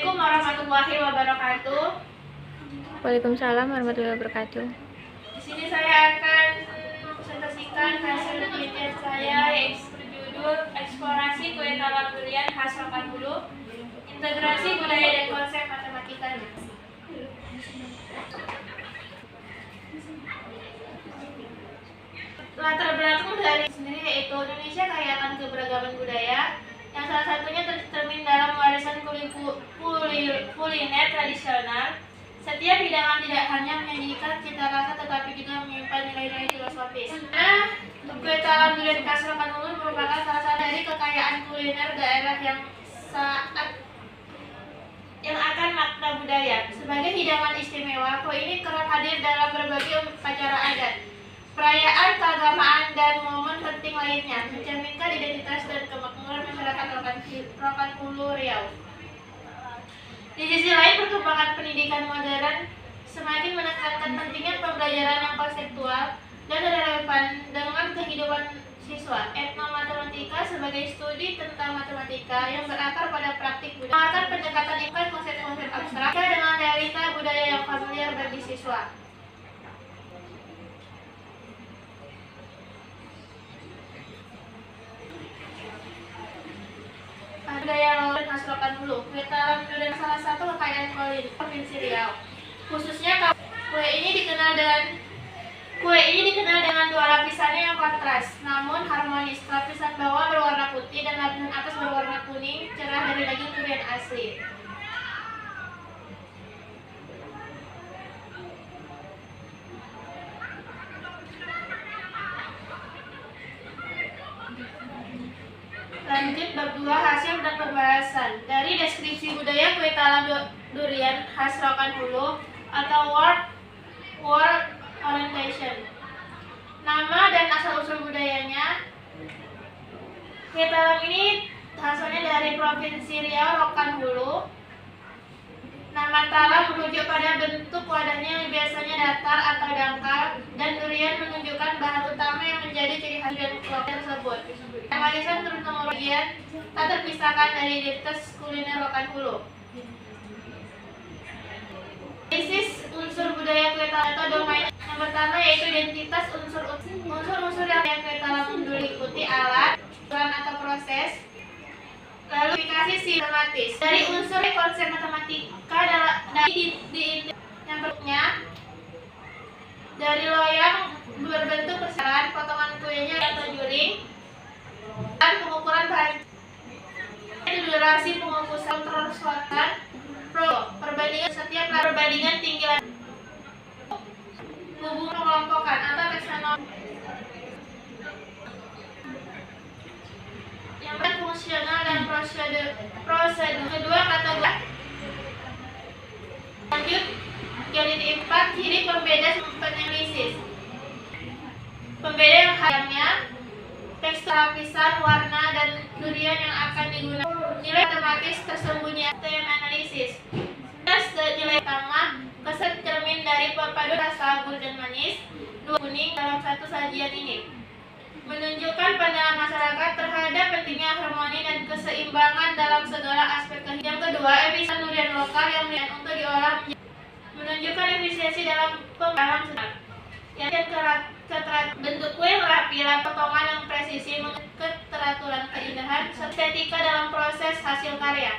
Assalamualaikum warahmatullahi wabarakatuh. Waalaikumsalam warahmatullahi wabarakatuh. Di sini saya akan mempresentasikan hasil penelitian saya yaitu berjudul Eksplorasi Kue Talam Durian khas Rokan Hulu, Integrasi Budaya dan Konsep Matematikanya. Latar belakang dari sendiri yaitu Indonesia kaya akan keberagaman budaya, yang salah satunya tercermin dalam warisan kuliner tradisional. Setiap hidangan tidak hanya menyajikan cita rasa tetapi juga menyimpan nilai-nilai filosofis. Kue talam durian khas Rokan Hulu merupakan salah satu dari kekayaan kuliner daerah yang akan makna budaya. Sebagai hidangan istimewa, kue ini kerap hadir dalam berbagai upacara adat, perayaan keagamaan, dan momen penting lainnya, mencerminkan identitas dan kemakmuran masyarakat Rokan Hulu Riau. Di sisi lain, perkembangan pendidikan modern semakin menekankan pentingnya pembelajaran yang konseptual dan relevan dengan kehidupan siswa. Etnomatematika sebagai studi tentang matematika yang berakar pada praktik budaya, menawarkan pendekatan ikan konsep-konsep abstrak dengan realita budaya yang familiar bagi siswa. Budaya lokal khas Rokan Hulu. Kue talam durian salah satu kekayaan kuliner Provinsi Riau. Khususnya kue ini dikenal dengan dua lapisannya yang kontras, namun harmonis. Lapisan bawah berwarna putih dan lapisan atas berwarna kuning cerah dari daging durian asli. Lanjut bab 2, hasil dan pembahasan. Dari deskripsi budaya kue talam durian khas Rokan Hulu atau world orientation. Nama dan asal-usul budayanya. Kue talam ini asalnya dari Provinsi Riau, Rokan Hulu. Nama talam merujuk pada bentuk wadahnya yang biasanya datar atau dangkal, dan durian menunjukkan bahan utama yang menjadi ciri khas durian lokal tersebut. Warisan turun-temurun tak terpisahkan dari identitas kuliner Rokan Hulu. Basis unsur budaya kue talam atau domain yang pertama yaitu identitas unsur-unsur yang kue talam meliputi alat, atau proses. Lalu aplikasi sistematis dari unsur konsep matematika yang berikutnya dari loyang berbentuk persamaan, potongan kuenya atau juling, dan pengukuran bahan, durasi pengukusan, kontrol suatan, perbandingan setiap perbandingan tinggi hubungan pengelompokan atau taksonomi. Yang fungsional dan prosedur. Kedua kategori. Lanjut unit 4, ciri pembeda penalisis. Pembeda yang khasnya tekstur lapisan, warna, dan durian yang akan digunakan. Nilai matematis tersembunyi atm analisis. Nilai utama kesan cermin dari perpaduan rasa gurih dan manis dua kuning dalam satu sajian ini menunjukkan pandangan masyarakat terhadap pentingnya harmoni dan keseimbangan dalam segala aspek kehidupan. Yang kedua, efisiensi durian lokal yang untuk diolah menunjukkan efisiensi dalam pembahasan sedang. Yang bentuk kue rapi, potongan yang presisi, keteraturan, keindahan, estetika dalam proses hasil karya.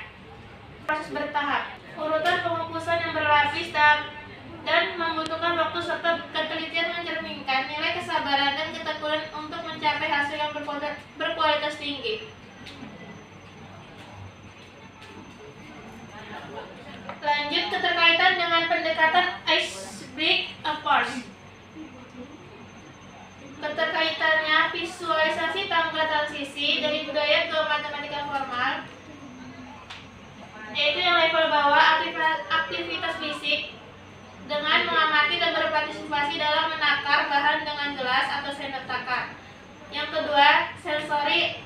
Proses bertahap, urutan pengukusan yang berlapis dan membutuhkan waktu serta ketelitian mencerminkan nilai kesabaran dan ketekunan untuk mencapai hasil yang berkualitas tinggi. Lanjut keterkaitan dengan pendekatan iceberg approach. Keterkaitannya visualisasi tangga transisi dari budaya ke matematika formal, yaitu yang level bawah aktivitas fisik dengan mengamati dan berpartisipasi dalam menakar bahan dengan gelas atau sendok takar. Yang kedua, sensori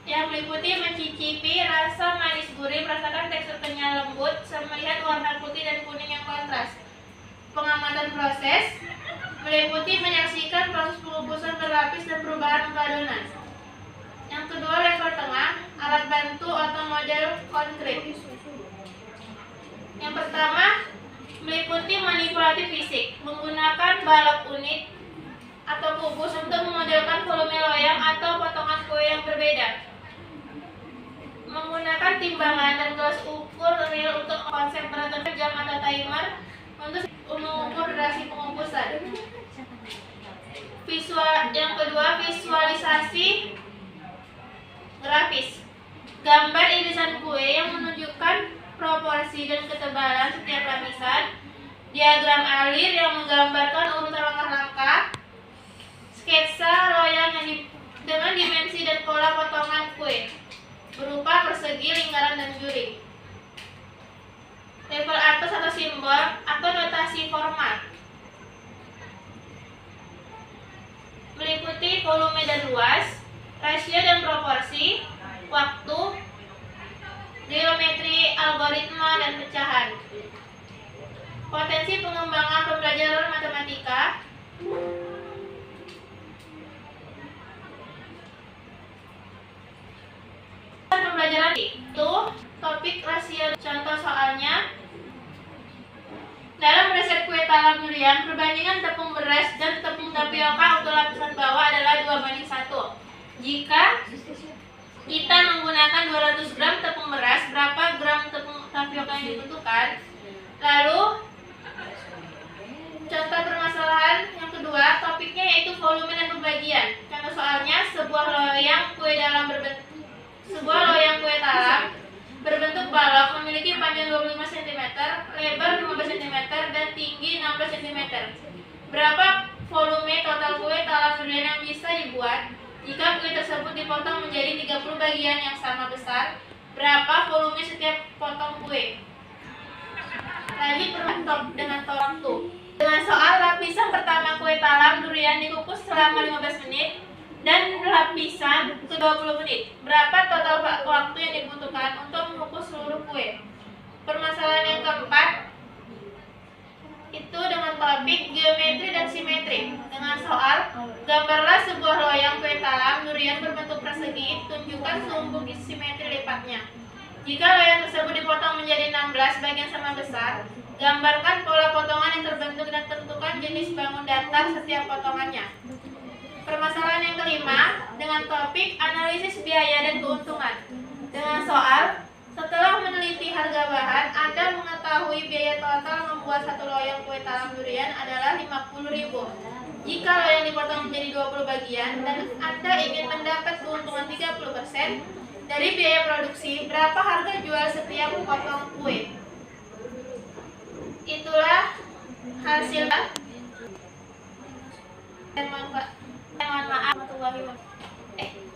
yang meliputi mencicipi rasa manis gurih, merasakan tekstur kenyal lembut, melihat warna putih dan kuning yang kontras. Pengamatan proses meliputi menyaksikan proses pengukusan berlapis dan perubahan muka adonan. Yang kedua, level tengah, alat bantu atau model konkret. demonstratif fisik menggunakan balok unit atau kubus untuk memodelkan volume loyang atau potongan kue yang berbeda. Menggunakan timbangan dan gelas ukur real untuk konsentrator jam atau timer untuk mengukur durasi pengukusan. Yang kedua, visualisasi grafis. Gambar irisan kue yang menunjukkan proporsi dan ketebalan setiap lapisan. Diagram alir yang menggambarkan urutan langkah-langkah. Sketsa loyang dengan dimensi dan pola potongan kue berupa persegi, lingkaran, dan juring. Label atas atau simbol atau notasi format meliputi volume dan luas, rasio dan proporsi, waktu, geometri, algoritma, dan pecahan. Potensi pengembangan pembelajaran matematika. Pembelajaran itu topik rasio. Contoh soalnya, dalam resep kue talam durian, perbandingan tepung beras dan tepung tapioka untuk lapisan bawah adalah 2:1. Jika kita menggunakan 200 gram tepung beras, berapa gram tepung tapioka yang dibutuhkan? Lalu, contoh permasalahan yang kedua, topiknya yaitu volume dan pembagian. Contoh soalnya, sebuah loyang kue talam berbentuk balok memiliki panjang 25 cm, lebar 15 cm, dan tinggi 16 cm. Berapa volume total kue talam durian yang bisa dibuat? Jika kue tersebut dipotong menjadi 30 bagian yang sama besar, berapa volume setiap potong kue? Lagi berbentuk dengan waktu. Dengan soal lapisan pertama kue talam durian dikukus selama 15 menit dan lapisan ke 20 menit. Berapa total waktu yang dibutuhkan untuk mengukus seluruh kue? Permasalahan yang keempat itu dengan topik geometri dan simetri. Dengan soal, gambarlah sebuah loyang kue talam durian berbentuk persegi, tunjukkan sumbu simetri lipatnya. Jika loyang tersebut dipotong menjadi 16 bagian sama besar, gambarkan pola potongan yang terbentuk dan tentukan jenis bangun datar setiap potongannya. Permasalahan yang kelima dengan topik analisis biaya dan keuntungan. Dengan soal, setelah meneliti harga bahan, Anda mengetahui biaya total membuat satu loyang kue talam durian adalah 50.000. Jika loyang dipotong menjadi 20 bagian dan Anda ingin mendapat keuntungan 30% dari biaya produksi, berapa harga jual setiap potong kue? Itulah hasil. Mohon maaf warahmatullahi wabarakatuh.